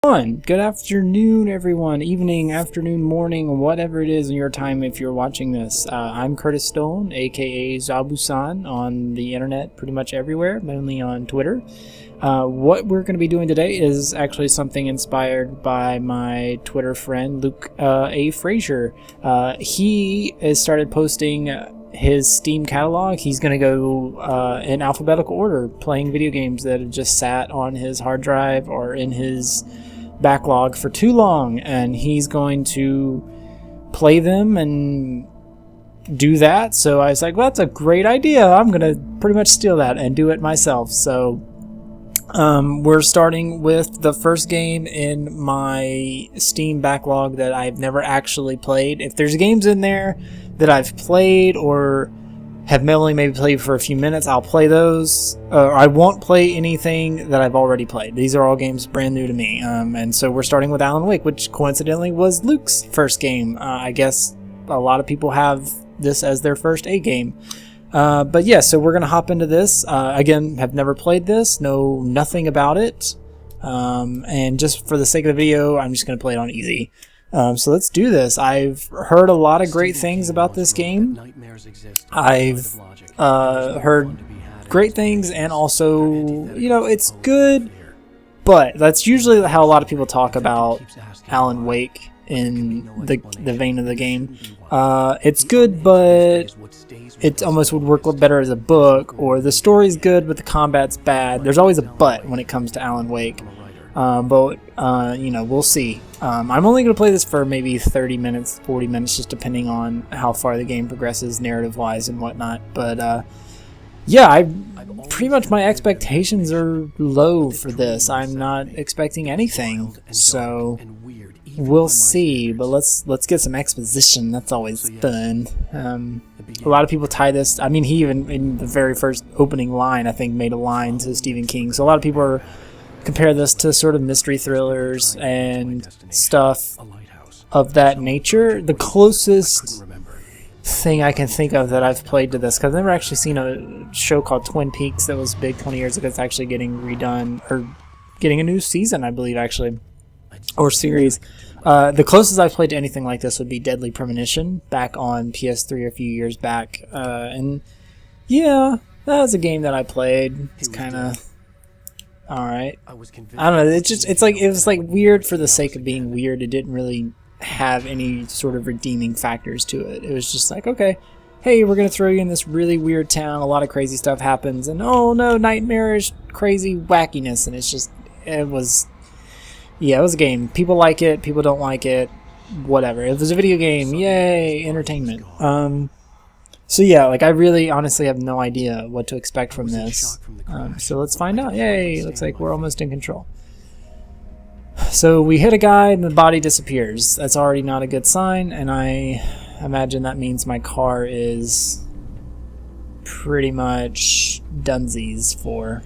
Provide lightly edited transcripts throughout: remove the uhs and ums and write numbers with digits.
Good afternoon, everyone. Evening, afternoon, morning, whatever it is in your time if you're watching this. I'm Curtis Stone, aka Zabusan, on the internet pretty much everywhere, mainly on Twitter. What we're going to be doing today is actually something inspired by my Twitter friend, Luke A. Frazier. He has started posting his Steam catalog. He's going to go in alphabetical order, playing video games that have just sat on his hard drive or in his backlog for too long, and he's going to play them and do that. So I was like, well, that's a great idea. I'm gonna pretty much steal that and do it myself. So we're starting with the first game in my Steam backlog that I've never actually played. If there's games in there that I've played or have only maybe played for a few minutes, I'll play those. I won't play anything that I've already played. These are all games brand new to me. And so we're starting with Alan Wake, which coincidentally was Luke's first game. I guess a lot of people have this as their first A game. But yeah, so we're going to hop into this. Again, have never played this, know nothing about it. And just for the sake of the video, I'm just going to play it on easy. So let's do this. I've heard a lot of great things about this game. I've heard great things, and also, you know, it's good, but that's usually how a lot of people talk about Alan Wake in the vein of the game. It's good, but it almost would work better as a book, or the story's good, but the combat's bad. There's always a but when it comes to Alan Wake. But you know, we'll see. I'm only going to play this for maybe 30 minutes, 40 minutes, just depending on how far the game progresses narrative-wise and whatnot. But yeah, pretty much my expectations are low for this. I'm not expecting anything, so we'll see. But let's get some exposition. That's always fun. A lot of people tie this. I mean, he even in the very first opening line, I think, made a line to Stephen King. So a lot of people compare this to sort of mystery thrillers and stuff of that nature. The closest thing I can think of that I've played to this, because I've never actually seen a show called Twin Peaks that was big 20 years ago. It's actually getting redone, or getting a new season, I believe, actually, or series. The closest I've played to anything like this would be Deadly Premonition back on PS3 a few years back. And yeah, that was a game that I played. It's kind of alright. I don't know, it was like weird for the sake of being weird. It didn't really have any sort of redeeming factors to it. It was just like, okay, hey, we're gonna throw you in this really weird town, a lot of crazy stuff happens, and oh no, nightmarish crazy wackiness, and it was a game. People like it, people don't like it, whatever. It was a video game, yay, entertainment. So yeah, like I really honestly have no idea what to expect from this. So let's find out. Yay, looks like we're almost in control. So we hit a guy and the body disappears. That's already not a good sign, and I imagine that means my car is pretty much dunsies for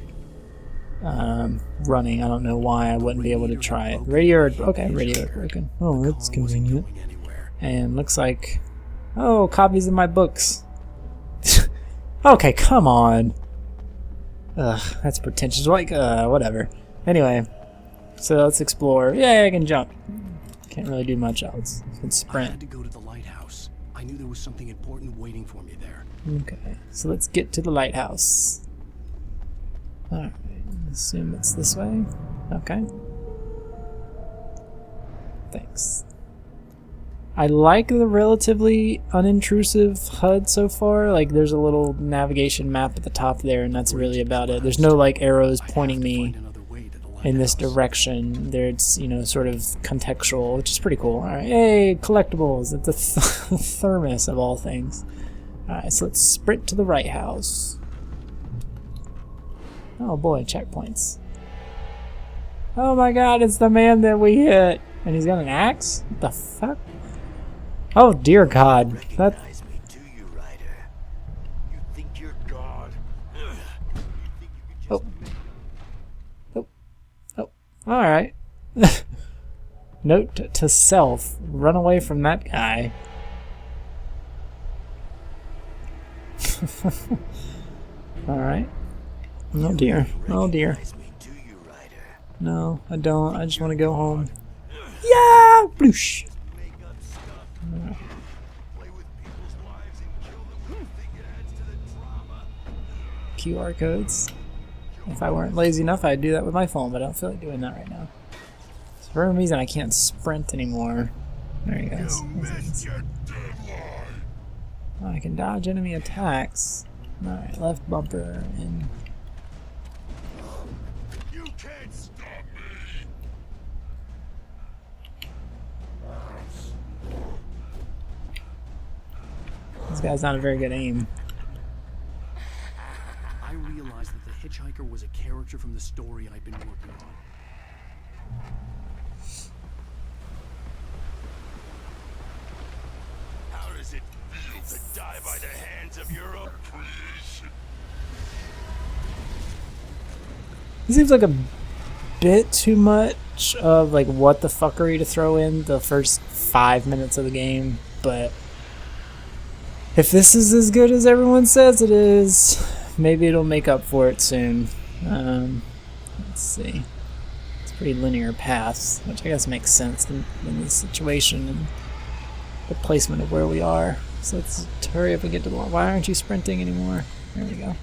running. I don't know why I wouldn't be able to try it. Radio broken. Oh, that's convenient. And looks like, oh, copies of my books. Okay, come on. Ugh, that's pretentious. Like, whatever. Anyway, so let's explore. Yay, I can jump. Can't really do much else. I can sprint. I had to go to the lighthouse. I knew there was something important waiting for me there. Okay, so let's get to the lighthouse. Alright, assume it's this way. Okay. Thanks. I like the relatively unintrusive HUD so far. Like, there's a little navigation map at the top there, and that's really about it. There's no, like, arrows pointing me in this direction. There's, you know, sort of contextual, which is pretty cool. Alright, hey, collectibles. It's a thermos of all things. Alright, so let's sprint to the right house. Oh boy, checkpoints. Oh my god, it's the man that we hit. And he's got an axe? What the fuck? Oh dear God! That. Oh. Oh. Oh. All right. Note to self: run away from that guy. All right. Oh dear. Oh dear. No, I don't. I just want to go home. Yeah! Bloosh! QR codes. If I weren't lazy enough, I'd do that with my phone, but I don't feel like doing that right now. So for some reason, I can't sprint anymore. There he goes. Oh, I can dodge enemy attacks. Alright, left bumper and... You can't stop me. This guy's not a very good aim. I realized that the hitchhiker was a character from the story I've been working on. How does it feel to die by the hands of your oppressor? It seems like a bit too much of like what the fuckery to throw in the first 5 minutes of the game, but if this is as good as everyone says it is, maybe it'll make up for it soon. Let's see. It's pretty linear paths, which I guess makes sense in this situation and the placement of where we are. So let's hurry up and get to the... Why aren't you sprinting anymore? There we go.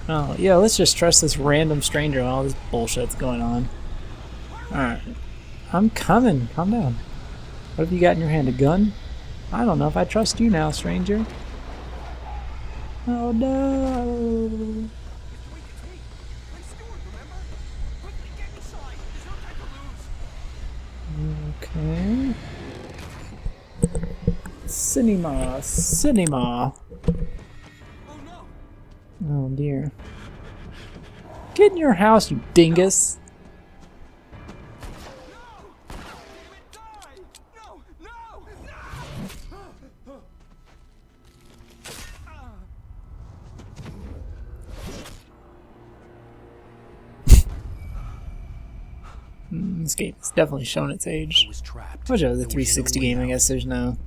Oh, yeah, let's just trust this random stranger while all this bullshit's going on. Alright. I'm coming. Calm down. What have you got in your hand? A gun? I don't know if I trust you now, stranger. Oh, no. Okay. Cinema. Cinema. Oh dear. Get in your house, you dingus. This game has definitely shown its age. Which of the 360 game, I guess there's no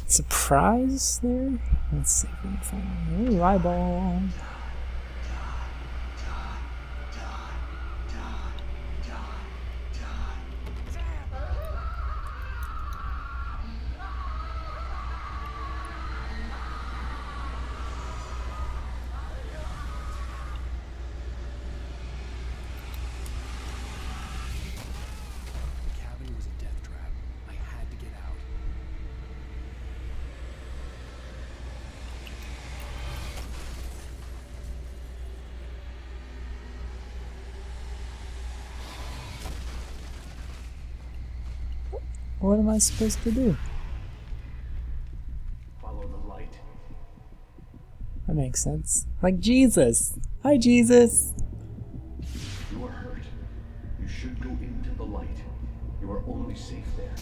surprise there. Let's see if we can find... Ooh, eyeball. What am I supposed to do? Follow the light. That makes sense. Like Jesus. Hi, Jesus. You are hurt. You should go into the light. You are only safe there.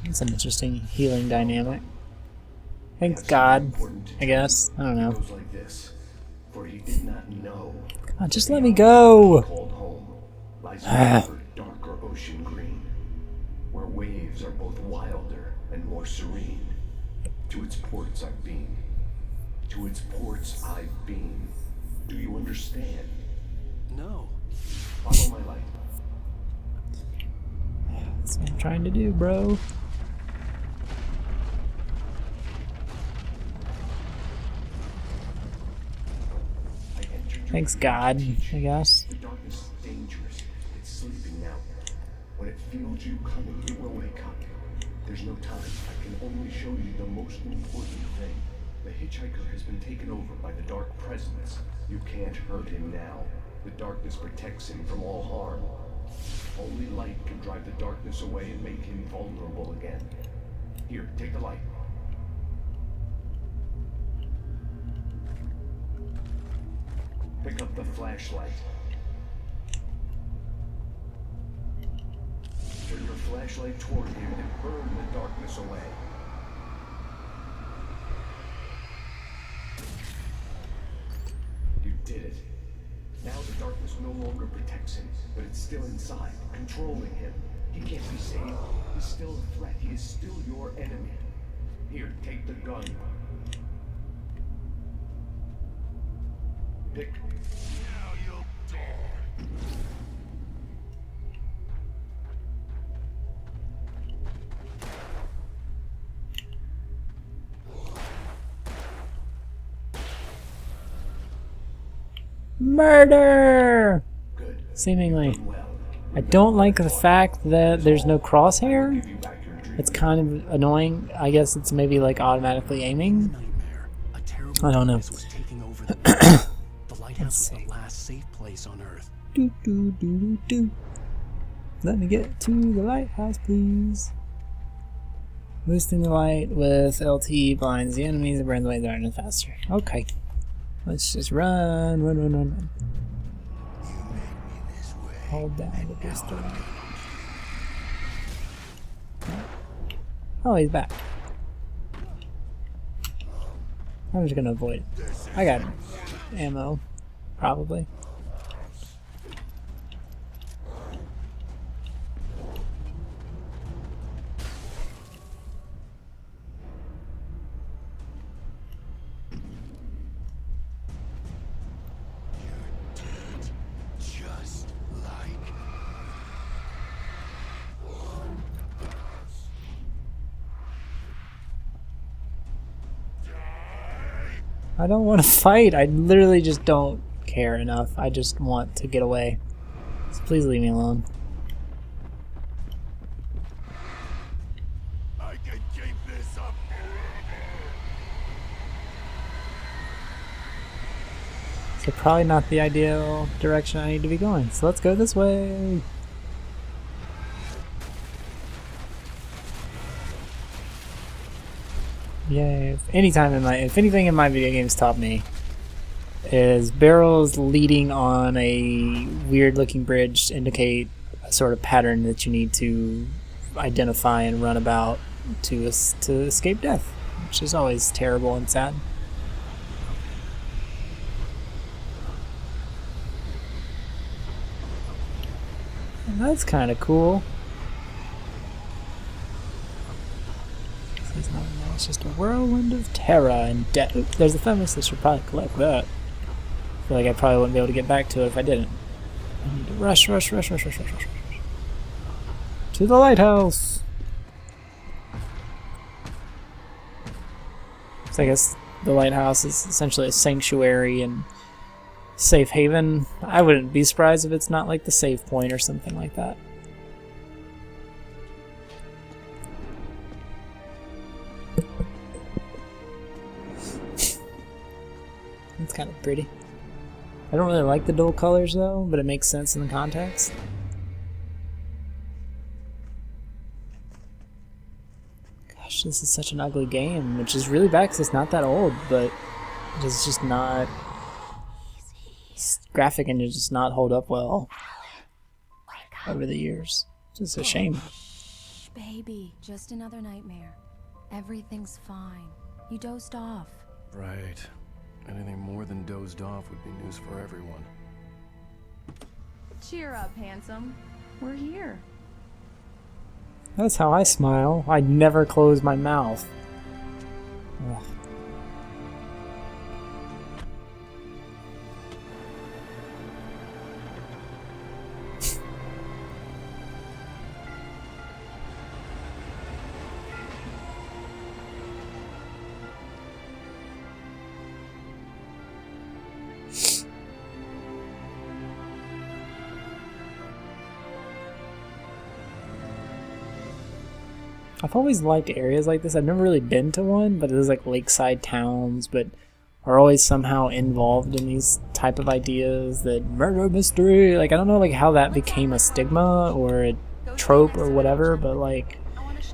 That's an interesting healing dynamic. Thanks God, I guess. I don't know. Goes like this. For he did not know. Come on, just let me go. Called home lies over darker ocean green, where waves are both wilder and more serene. To its ports I've been. To its ports I've been. Do you understand? No. Follow my light. That's what I'm trying to do, bro. Thanks God, I guess. The darkness is dangerous. It's sleeping now. When it feels you coming, it will wake up. There's no time. I can only show you the most important thing. The hitchhiker has been taken over by the dark presence. You can't hurt him now. The darkness protects him from all harm. Only light can drive the darkness away and make him vulnerable again. Here, take the light. Pick up the flashlight. Turn your flashlight toward him and burn the darkness away. You did it. Now the darkness no longer protects him, but it's still inside, controlling him. He can't be saved. He's still a threat. He is still your enemy. Here, take the gun. Pick. Now you'll die. Murder! Good. Seemingly. Well, I don't like the fact that there's no crosshair. It's kind of annoying. I guess it's maybe like automatically aiming. Nightmare. A terrible I don't know. darkness was taking over the planet. The lighthouse was the last safe place on Earth. Do, do, do, do, do. Let me get to the lighthouse, please. Boosting the light with LT blinds the enemies and burns away the darkness faster. Okay. Let's just run, run, run, run, run. Hold down to boost the light. Oh, he's back. I'm just gonna avoid it. I got ammo, probably. Just like I don't want to fight. I literally just don't care enough. I just want to get away. So please leave me alone. I can keep this up. So probably not the ideal direction I need to be going. So let's go this way. Yay. If anything in my video games taught me is barrels leading on a weird looking bridge indicate a sort of pattern that you need to identify and run about to escape death, which is always terrible and sad. And that's kind of cool. It's just a whirlwind of terror and death. Oop, there's a thermos. I should probably collect that. I feel like I probably wouldn't be able to get back to it if I didn't. I need to rush, rush, rush, rush, rush, rush, rush, rush. To the lighthouse! So I guess the lighthouse is essentially a sanctuary and safe haven. I wouldn't be surprised if it's not like the save point or something like that. It's kind of pretty. I don't really like the dual colors though, but it makes sense in the context. Gosh, this is such an ugly game, which is really bad because it's not that old, but it's just not... graphic engine just not hold up well over the years. It's just a shame. Shh, baby, just another nightmare. Everything's fine. You dozed off. Right. Anything more than dozed off would be news for everyone. Cheer up, handsome. We're here. That's how I smile. I never close my mouth. Ugh. I've always liked areas like this. I've never really been to one, but there's like lakeside towns, but are always somehow involved in these type of ideas that murder mystery. Like I don't know like how that became a stigma or a trope or whatever, but like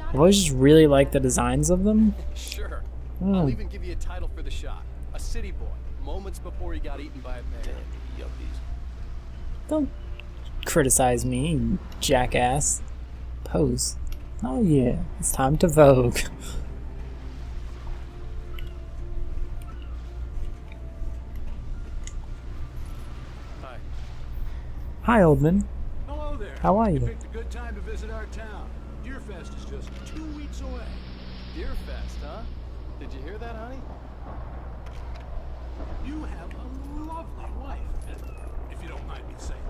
I've always just really liked the designs of them. Sure. Oh. I'll even give you a title for the shot. A city boy, moments before he got eaten by a bear. Yuppies. Don't criticize me, you jackass. Pose. Oh yeah, it's time to vogue. Hi. Hi, Oldman. Hello there. How are you? Picked a good time to visit our town. Deerfest is just 2 weeks away. Deer Fest, huh? Did you hear that, honey? You have a lovely wife, if you don't mind me saying.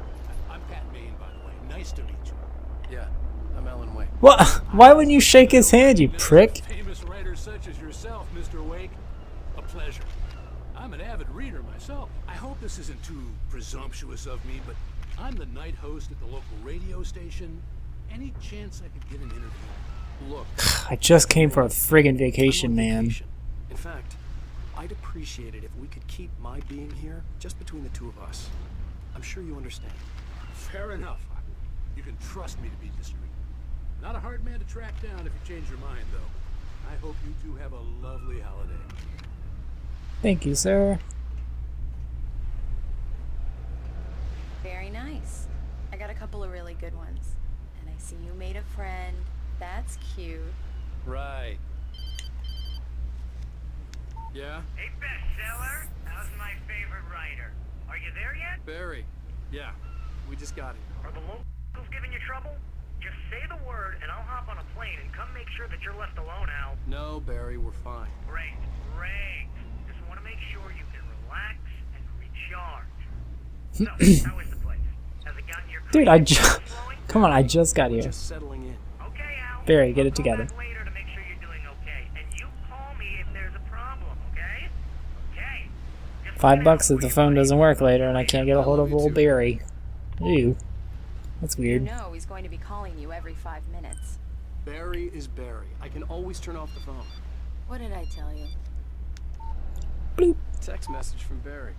I'm Pat Maine, by the way. Nice to meet you. Yeah, I'm Alan Wake. What? Why wouldn't you shake his hand, you prick? Famous writers such as yourself, Mr. Wake. A pleasure. I'm an avid reader myself. I hope this isn't too presumptuous of me, but I'm the night host at the local radio station. Any chance I could get an interview? Look, I just came for a friggin' vacation, I'm on man. vacation. In fact, I'd appreciate it if we could keep my being here just between the two of us. I'm sure you understand. Fair enough. You can trust me to be discreet. Not a hard man to track down if you change your mind, though. I hope you two have a lovely holiday. Thank you, sir. Very nice. I got a couple of really good ones. And I see you made a friend. That's cute. Right. Yeah? Hey, bestseller, how's my favorite writer? Are you there yet? Barry. Yeah, we just got here. Are the locals giving you trouble? Just say the word and I'll hop on a plane and come make sure that you're left alone, Al. No, Barry, we're fine. Great, great. Just want to make sure you can relax and recharge. So, how is the place? Has it gotten your Dude, flowing? come on, I just got here. Just settling in. Okay, Al. Barry, get it I'll call together. back later to make sure you're doing okay. And you call me if there's a problem, okay? Okay. Just $5 look if out the for phone you, doesn't work later and I can't get a hold of You old too. Barry. Ew. That's You weird. know he's going to be calling you every 5 minutes. Barry is Barry. I can always turn off the phone. What did I tell you? Bloop. Text message from Barry.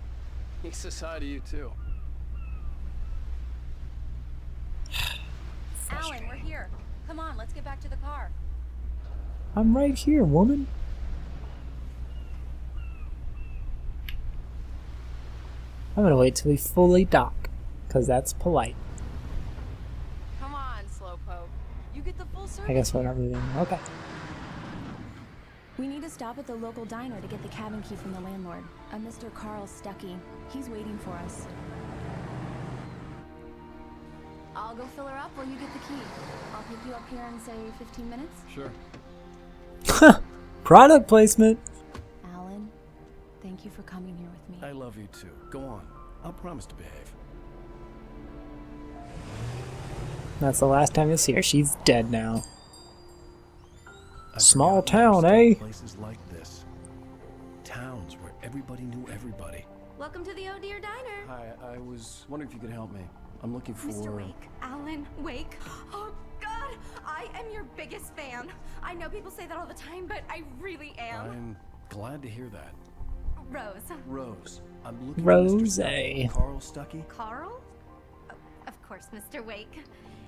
He says hi to you too. Alan, we're here. Come on, let's get back to the car. I'm right here, woman. I'm gonna wait till we fully dock, because that's polite. Come on, Slowpoke. You get the full service. I guess we're not moving. Okay. We need to stop at the local diner to get the cabin key from the landlord, a Mr. Carl Stuckey. He's waiting for us. I'll go fill her up while you get the key. I'll pick you up here in, say, 15 minutes. Sure. Product placement. Alan, thank you for coming here with me. I love you too. Go on. I'll promise to behave. That's the last time you'll see her. She's dead now. I've Small forgotten town, there were eh? still places like this. Towns where everybody knew everybody. Welcome to the Oh Dear Diner. Hi, I was wondering if you could help me. I'm looking for... Mr. Wake, Alan Wake. Oh God, I am your biggest fan. I know people say that all the time, but I really am. I'm glad to hear that. Rose. Rose. I'm looking Rose. for Mr. Stuckey. Carl Stuckey. Carl? Oh, of course, Mr. Wake.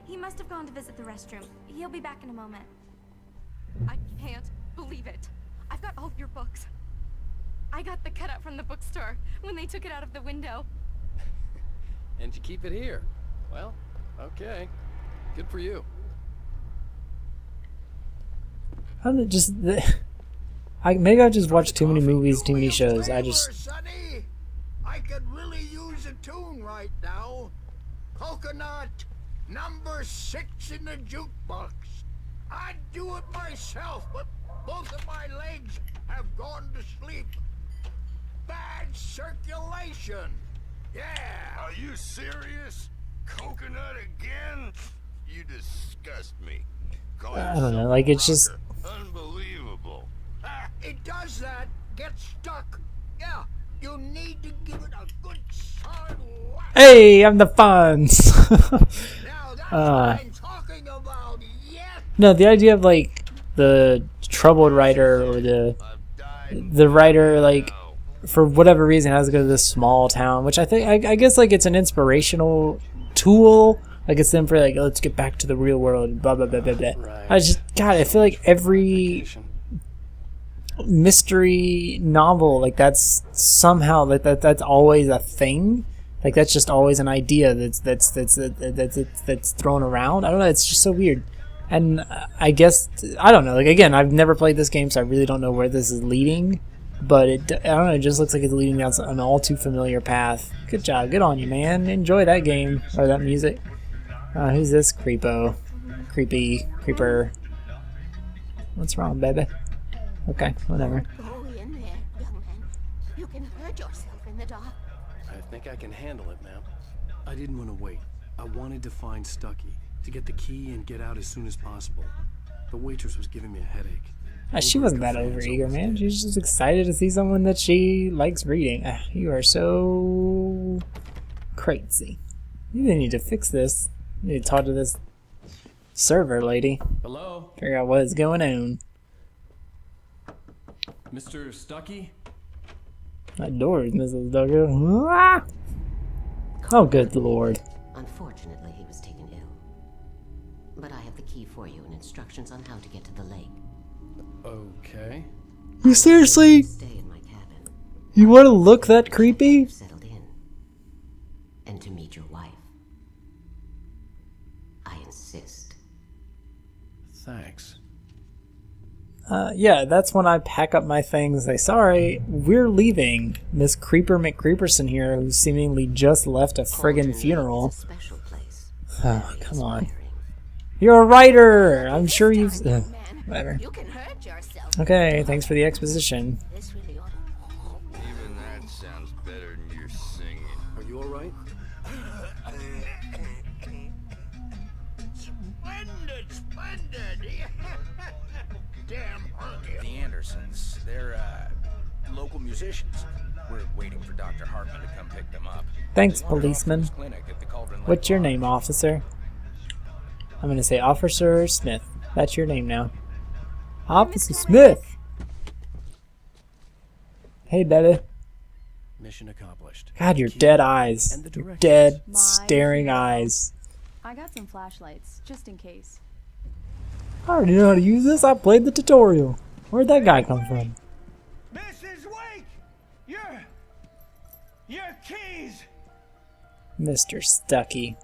He must have gone to visit the restroom. He'll be back in a moment. I can't believe it. I've got all of your books. I got the cutout from the bookstore when they took it out of the window. And you keep it here. Well, okay. Good for you. How did it just... maybe I've just watched too many movies, too many shows. I just... Sonny. I could really use a tune right now. Coconut, number 6 in the jukebox. I'd do it myself, but both of my legs have gone to sleep. Bad circulation. Yeah. Are you serious? Coconut again? You disgust me. Call I don't know, yourself like, a it's just... rocker. Unbelievable. It does that. Get stuck. Yeah. You need to give it a good solid whack. Hey, I'm the Fonz! Now that's what I'm talking about. Yes. No, the idea of, like, the troubled writer or the writer, like, for whatever reason has to go to this small town, which I think, I guess, like, it's an inspirational tool. Like, it's them for, like, let's get back to the real world, blah, blah, blah, blah, blah. Right. I just, God, I feel like every mystery novel, like, that's somehow, like, that's always a thing. Like, that's just always an idea that's thrown around. I don't know, it's just so weird. And I guess, I don't know, like, again, I've never played this game, so I really don't know where this is leading. But I don't know, it just looks like it's leading down an all too familiar path. Good job, good on you, man. Enjoy that game, or that music. Who's this creeper? What's wrong, baby? Okay, whatever. Go in there, young man. You can hurt yourself in the dark. I think I can handle it, ma'am. I didn't want to wait. I wanted to find Stucky, to get the key and get out as soon as possible. The waitress was giving me a headache. She wasn't that overeager, man. She's just excited to see someone that she likes reading. You are so crazy. You need to fix this. You need to talk to this server lady. Hello? Figure out what is going on. Mr. Stucky? That door is Mrs. Duggar. Ah! Oh, good lord. Unfortunately, he was taken ill. But I have the key for you and instructions on how to get to the lake. Okay. You seriously? Stay in my cabin. You want to look that creepy? Settled in. And to meet your wife. I insist. Thanks. Yeah, that's when I pack up my things and say, sorry, we're leaving. Miss Creeper McCreeperson here, who seemingly just left a friggin' funeral. Special place. Oh, come on. You're a writer! I'm sure you've... whatever. You can hurt yourself. Okay, thanks for the exposition. This really ought to... Even that sounds better than your singing. Are you alright? Splendid! Damn hunky. The Andersons, they're, local musicians. We're waiting for Dr. Hartman to come pick them up. Thanks, policeman. What's your name, officer? I'm gonna say Officer Smith. That's your name now. Officer Smith! Hey, baby. Mission accomplished. God, your dead eyes. Your dead, staring eyes. I got some flashlights, just in case. I already know how to use this. I played the tutorial. Where'd that guy come from? Mrs. Wake! Your keys! Mr. Stucky.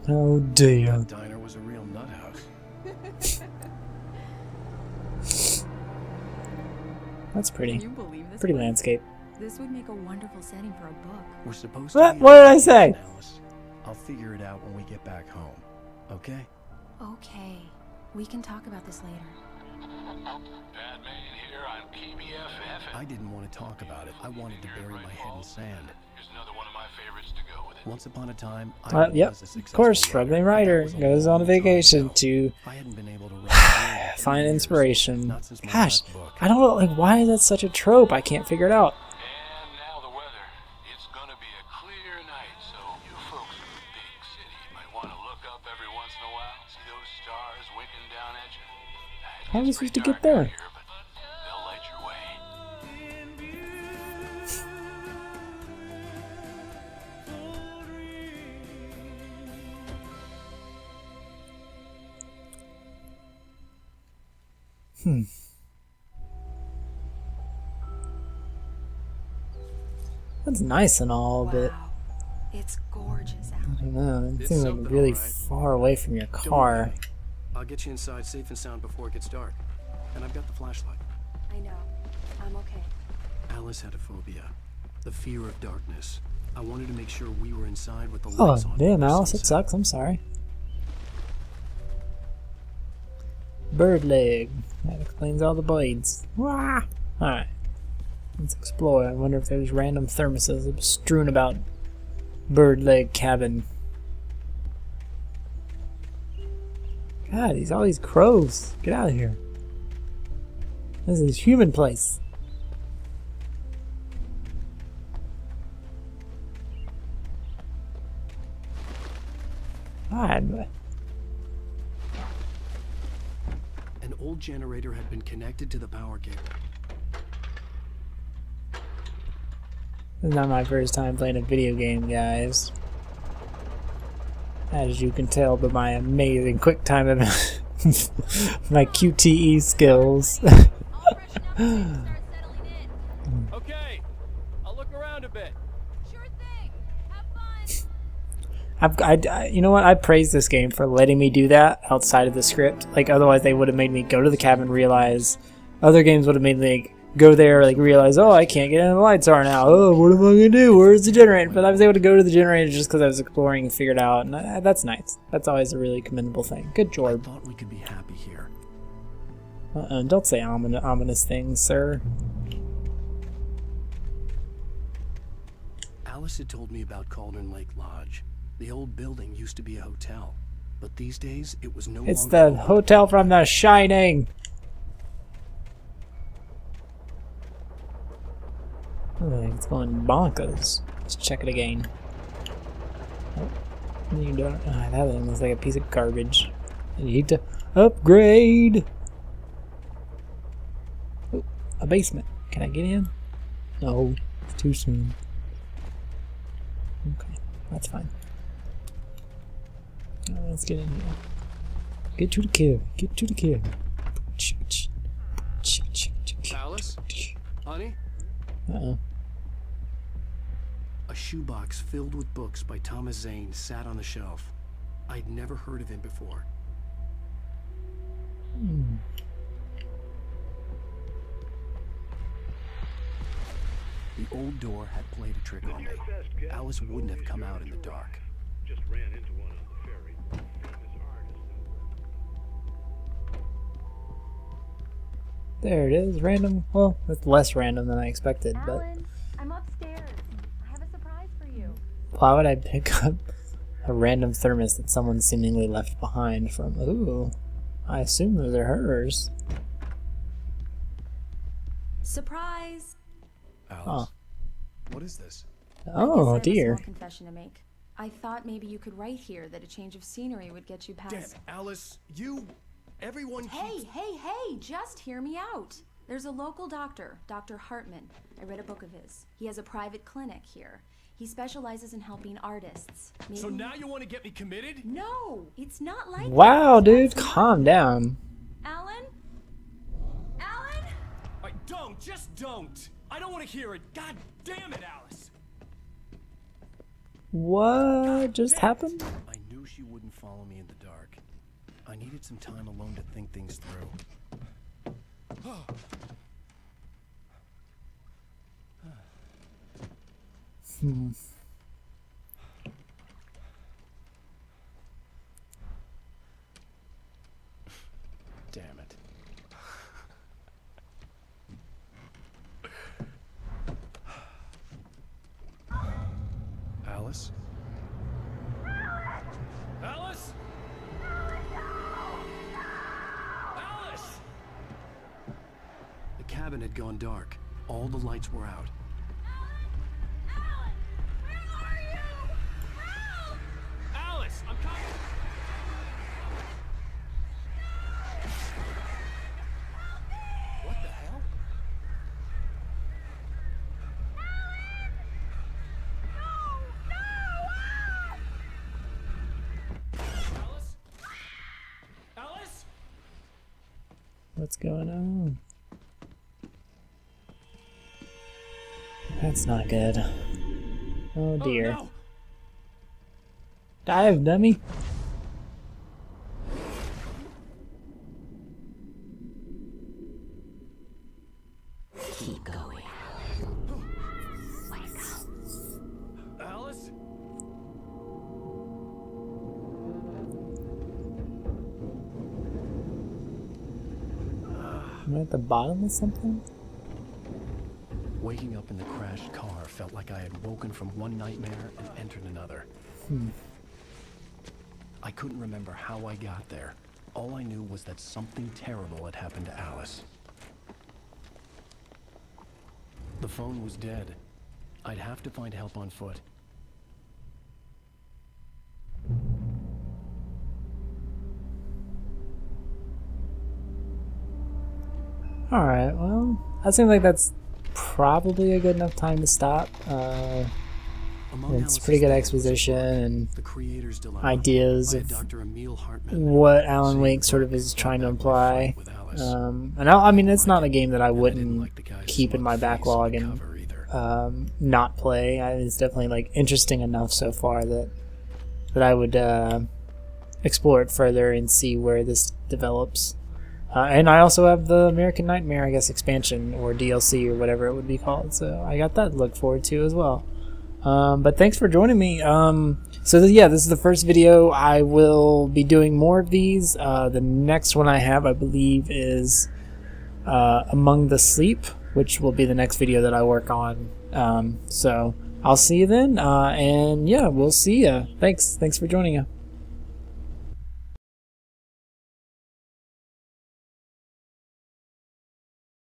Oh dear. That diner was a real nut house. That's pretty. Can you believe this Pretty place? landscape. This would make a wonderful setting for a book. We're supposed What? to. What did I say? Alice. I'll figure it out when we get back home. Okay? Okay, we can talk about this later. Batman here on KBFF. I didn't want to talk about it. I wanted to bury my head in sand. Here's another one of my favorites to go with it. Once upon a time, I Yep, was a of successful course, writer. struggling writer goes on a vacation to I hadn't been able to write in find years, inspiration. not since my Gosh, last book. I don't know, like, why is that such a trope? I can't figure it out. And now the weather. It's gonna be a clear night, so you folks in the big city might want to look up every once in a while, see those stars winking down at you. How are we supposed to get there? They'll light your way. That's nice and all, but Wow, it's gorgeous out. I don't know. It It's seems like something, really all right. far away from your Don't car. worry. I'll get you inside safe and sound before it gets dark. And I've got the flashlight. I know. I'm okay. Alice had a phobia. The fear of darkness. I wanted to make sure we were inside with the Oh, lights on. damn, before Alice, it sunset. sucks. I'm sorry. Bird leg. That explains all the blades. Wah! Alright. Let's explore. I wonder if there's random thermoses strewn about bird leg cabin. God, all these crows. Get out of here. This is human place. God. An old generator had been connected to the power cable. This is not my first time playing a video game, guys. As you can tell by my amazing quick time of my QTE skills. Okay, I'll look around a bit. Sure thing. Have fun. You know what? I praise this game for letting me do that outside of the script. Like, otherwise they would have made me go to the cabin, realize other games would have made me like, go there, like realize, oh, I can't get in, the lights are now. Oh, what am I gonna do? Where's the generator? But I was able to go to the generator just because I was exploring and figured it out, and that's nice. That's always a really commendable thing. Good I job. thought we could be happy here. Don't say ominous things, sir. Alice had told me about Cauldron Lake Lodge. The old building used to be a hotel, but these days it was no It's longer the hotel from The Shining. Oh, it's going bonkers. Let's check it again. Oh, what are you doing? Ah, that thing looks like a piece of garbage. I need to upgrade. Oh, a basement. Can I get in? No, it's too soon. Okay, that's fine. Let's get in here. Get to the cave. Get to the cave. Alice? Honey? Uh-oh. A shoebox filled with books by Thomas Zane sat on the shelf. I'd never heard of him before. The old door had played a trick on me. Alice wouldn't have come out in the dark. Just ran into one on the ferry. Famous artist. There it is. Random. Well, it's less random than I expected, but Alan, I'm upstairs. I have a surprise for you. why would I pick up a random thermos that someone seemingly left behind from? Ooh, I assume those are hers. Surprise! Alice, Oh. what is this? Oh I have dear. a small confession to make. I thought maybe you could write here that a change of scenery would get you Damn, past. Alice, everyone Hey, just hear me out. There's a local doctor, Dr. Hartman. I read a book of his. He has a private clinic here. He specializes in helping artists. Maybe... So now you want to get me committed? No, it's not like Wow, that. dude, That's calm down. Alan? Alan? Just don't. I don't want to hear it. God damn it, Alice. What just happened? I knew she wouldn't follow me in the dark. I needed some time alone to think things through. Damn it. Alice? Alice? Alice! The cabin had gone dark. All the lights were out. Alice, I'm coming! What the hell? Alice? Alice? What's going on? That's not good. Oh dear. Oh, no. Dive, dummy. Keep going. Alice? Am I at the bottom of something? Waking up in the crashed car felt like I had woken from one nightmare and entered another. I couldn't remember how I got there. All I knew was that something terrible had happened to Alice. The phone was dead. I'd have to find help on foot. Alright, well, I seem like that's probably a good enough time to stop. It's pretty good exposition and The Creator's Dilemma ideas by of Dr. Emil Hartman. what Alan Wake sort of is trying to imply. And I mean, it's not a game that I wouldn't keep in my backlog and not play. It's definitely like interesting enough so far that I would explore it further and see where this develops. And I also have the American Nightmare, I guess, expansion or DLC or whatever it would be called. So I got that to look forward to as well. But thanks for joining me. Yeah, this is the first video. I will be doing more of these. The next one I have, I believe, is Among the Sleep, which will be the next video that I work on. So I'll see you then, and yeah, we'll see ya. Thanks for joining ya.